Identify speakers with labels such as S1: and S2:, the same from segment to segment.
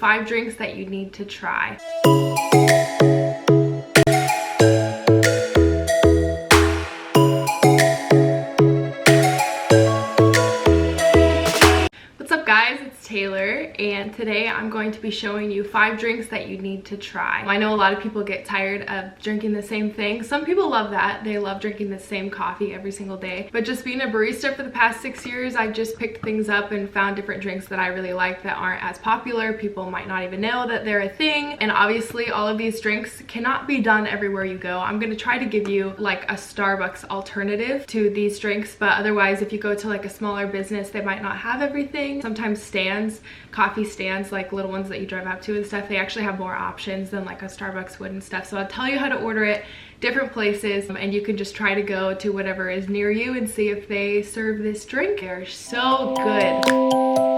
S1: 5 drinks that you need to try. What's up guys, it's Taylor, and today I'm going to be showing you 5 drinks that you need to try. I know a lot of people get tired of drinking the same thing. Some people love that. They love drinking the same coffee every single day. But just being a barista for the past 6 years, I just picked things up and found different drinks that I really like that aren't as popular. People might not even know that they're a thing. And obviously all of these drinks cannot be done everywhere you go. I'm gonna try to give you like a Starbucks alternative to these drinks, but otherwise if you go to like a smaller business, they might not have everything. Sometimes stands, coffee stands, like little ones that you drive out to and stuff, they actually have more options than like a Starbucks would and stuff. So I'll tell you how to order it different places, and you can just try to go to whatever is near you and see if they serve this drink. They're so good.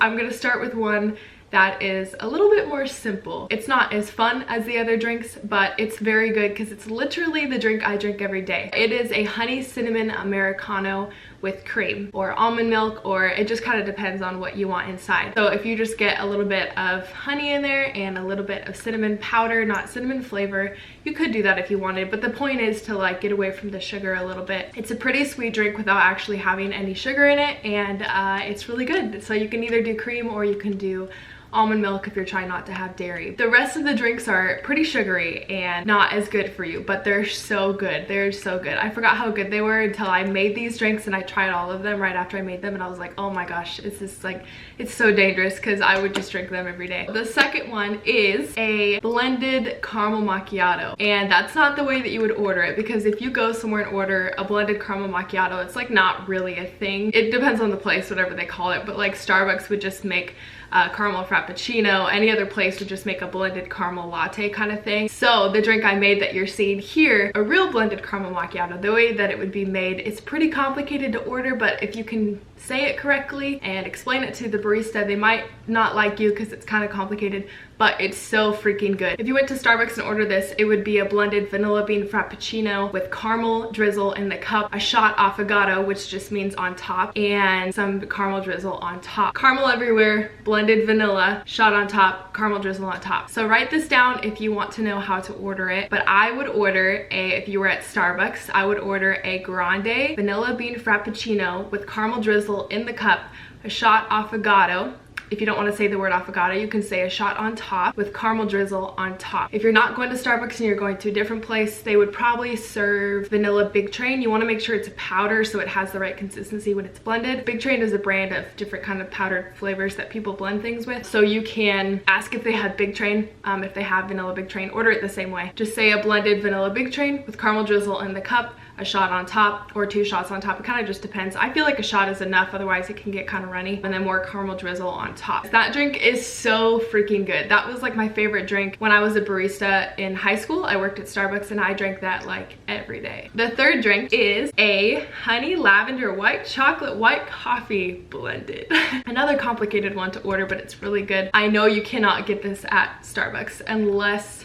S1: I'm gonna start with one that is a little bit more simple. It's not as fun as the other drinks, but it's very good because it's literally the drink I drink every day. It is a honey cinnamon americano with cream or almond milk, or it just kind of depends on what you want inside. So if you just get a little bit of honey in there and a little bit of cinnamon powder, not cinnamon flavor, you could do that if you wanted, but the point is to like get away from the sugar a little bit. It's a pretty sweet drink without actually having any sugar in it, and it's really good. So you can either do cream or you can do almond milk if you're trying not to have dairy. The rest of the drinks are pretty sugary and not as good for you, but they're so good. They're so good. I forgot how good they were until I made these drinks, and I tried all of them right after I made them, and I was like, oh my gosh, it's just like, it's so dangerous because I would just drink them every day. The second one is a blended caramel macchiato, and that's not the way that you would order it, because if you go somewhere and order a blended caramel macchiato, it's like not really a thing. It depends on the place, whatever they call it, but like Starbucks would just make caramel frappuccino, any other place would just make a blended caramel latte kind of thing. So the drink I made that you're seeing here, a real blended caramel macchiato, the way that it would be made, it's pretty complicated to order, but if you can say it correctly and explain it to the barista, they might not like you because it's kind of complicated, but it's so freaking good. If you went to Starbucks and ordered this, it would be a blended vanilla bean frappuccino with caramel drizzle in the cup, a shot affogato, which just means on top, and some caramel drizzle on top. Caramel everywhere, blended vanilla, shot on top, caramel drizzle on top. So write this down if you want to know how to order it, but I would order if you were at Starbucks, I would order a grande vanilla bean frappuccino with caramel drizzle in the cup, a shot affogato. If you don't want to say the word affogato, you can say a shot on top with caramel drizzle on top. If you're not going to Starbucks and you're going to a different place, they would probably serve vanilla Big Train. You want to make sure it's a powder so it has the right consistency when it's blended. Big Train is a brand of different kind of powdered flavors that people blend things with. So you can ask if they have Big Train. If they have vanilla Big Train, order it the same way. Just say a blended vanilla Big Train with caramel drizzle in the cup, a shot on top, or 2 shots on top. It kind of just depends. I feel like a shot is enough, otherwise it can get kind of runny, and then more caramel drizzle on top. That drink is so freaking good. That was like my favorite drink when I was a barista in high school. I worked at Starbucks and I drank that like every day. The third drink is a honey lavender white chocolate white coffee blended. Another complicated one to order, but it's really good. I know you cannot get this at Starbucks unless,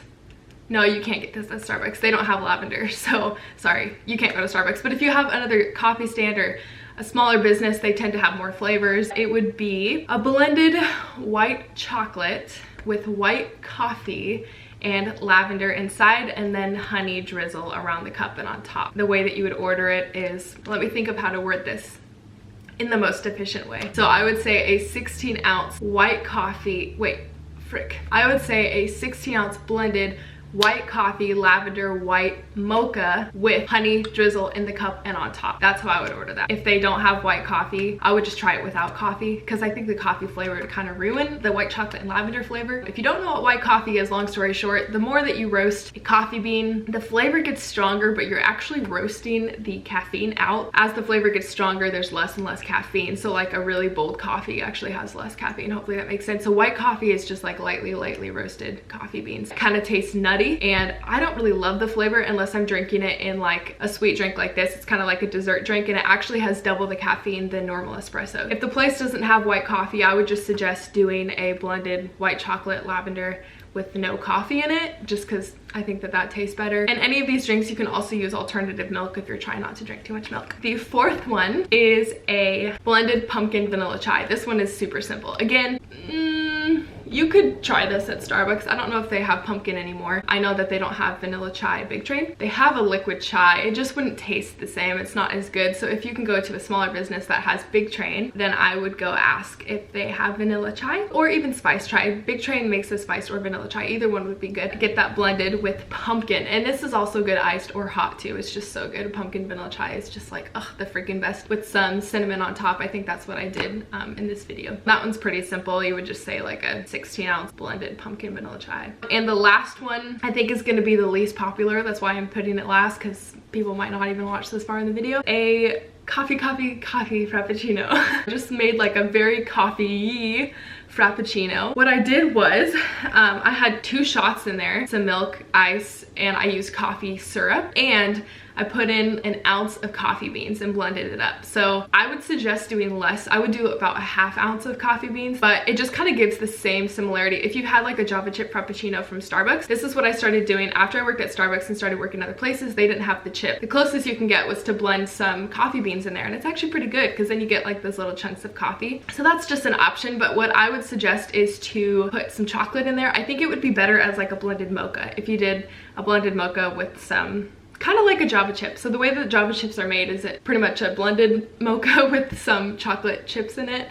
S1: no, you can't get this at Starbucks. They don't have lavender, so sorry, you can't go to Starbucks. But if you have another coffee stand or a smaller business, they tend to have more flavors. It would be a blended white chocolate with white coffee and lavender inside, and then honey drizzle around the cup and on top. The way that you would order it is, let me think of how to word this in the most efficient way. So I would say a 16-ounce white coffee, I would say a 16-ounce blended white coffee, lavender, white mocha with honey drizzle in the cup and on top. That's how I would order that. If they don't have white coffee, I would just try it without coffee because I think the coffee flavor would kind of ruin the white chocolate and lavender flavor. If you don't know what white coffee is, long story short, the more that you roast a coffee bean, the flavor gets stronger, but you're actually roasting the caffeine out. As the flavor gets stronger, there's less and less caffeine. So like a really bold coffee actually has less caffeine. Hopefully that makes sense. So white coffee is just like lightly roasted coffee beans. Kind of tastes nutty, and I don't really love the flavor unless I'm drinking it in like a sweet drink like this. It's kind of like a dessert drink, and it actually has double the caffeine than normal espresso. If the place doesn't have white coffee, I would just suggest doing a blended white chocolate lavender with no coffee in it, just because I think that that tastes better. And any of these drinks, you can also use alternative milk if you're trying not to drink too much milk. The fourth one is a blended pumpkin vanilla chai. This one is super simple. Again, you could try this at Starbucks. I don't know if they have pumpkin anymore. I know that they don't have vanilla chai at Big Train. They have a liquid chai. It just wouldn't taste the same. It's not as good. So if you can go to a smaller business that has Big Train, then I would go ask if they have vanilla chai or even spice chai. Big Train makes a spiced or vanilla chai. Either one would be good. Get that blended with pumpkin. And this is also good iced or hot too. It's just so good. Pumpkin vanilla chai is just like, ugh, the freaking best, with some cinnamon on top. I think that's what I did in this video. That one's pretty simple. You would just say like a 16-ounce blended pumpkin vanilla chai. And the last one I think is going to be the least popular. That's why I'm putting it last, because people might not even watch this far in the video. A coffee frappuccino. I just made like a very coffee-y frappuccino. What I did was I had 2 shots in there, some milk, ice, and I used coffee syrup, and I put in an ounce of coffee beans and blended it up. So I would suggest doing less. I would do about a ½ ounce of coffee beans, but it just kind of gives the same similarity. If you had like a Java chip frappuccino from Starbucks, this is what I started doing after I worked at Starbucks and started working other places. They didn't have the chip. The closest you can get was to blend some coffee beans in there, and it's actually pretty good because then you get like those little chunks of coffee. So that's just an option, but what I would suggest is to put some chocolate in there. I think it would be better as like a blended mocha if you did a blended mocha with some, kind of like a Java chip. So the way that Java chips are made is it pretty much a blended mocha with some chocolate chips in it,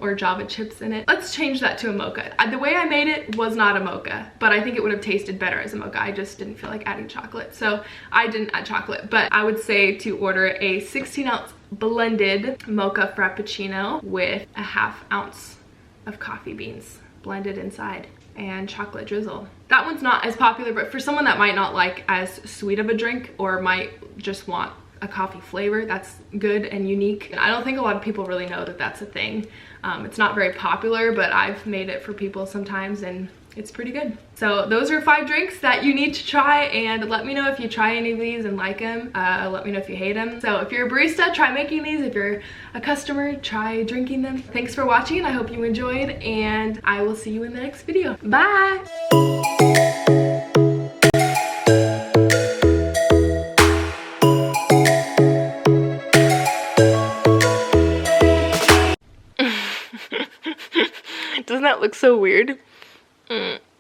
S1: or Java chips in it. Let's change that to a mocha. The way I made it was not a mocha, but I think it would have tasted better as a mocha. I just didn't feel like adding chocolate, so I didn't add chocolate. But I would say to order a 16-ounce blended mocha frappuccino with a ½ ounce of coffee beans blended inside and chocolate drizzle. That one's not as popular, but for someone that might not like as sweet of a drink or might just want a coffee flavor, that's good and unique. And I don't think a lot of people really know that that's a thing. It's not very popular, but I've made it for people sometimes, and it's pretty good. So those are 5 drinks that you need to try, and let me know if you try any of these and like them. Let me know if you hate them. So if you're a barista, try making these. If you're a customer, try drinking them. Thanks for watching. I hope you enjoyed, and I will see you in the next video. Bye! Doesn't that look so weird?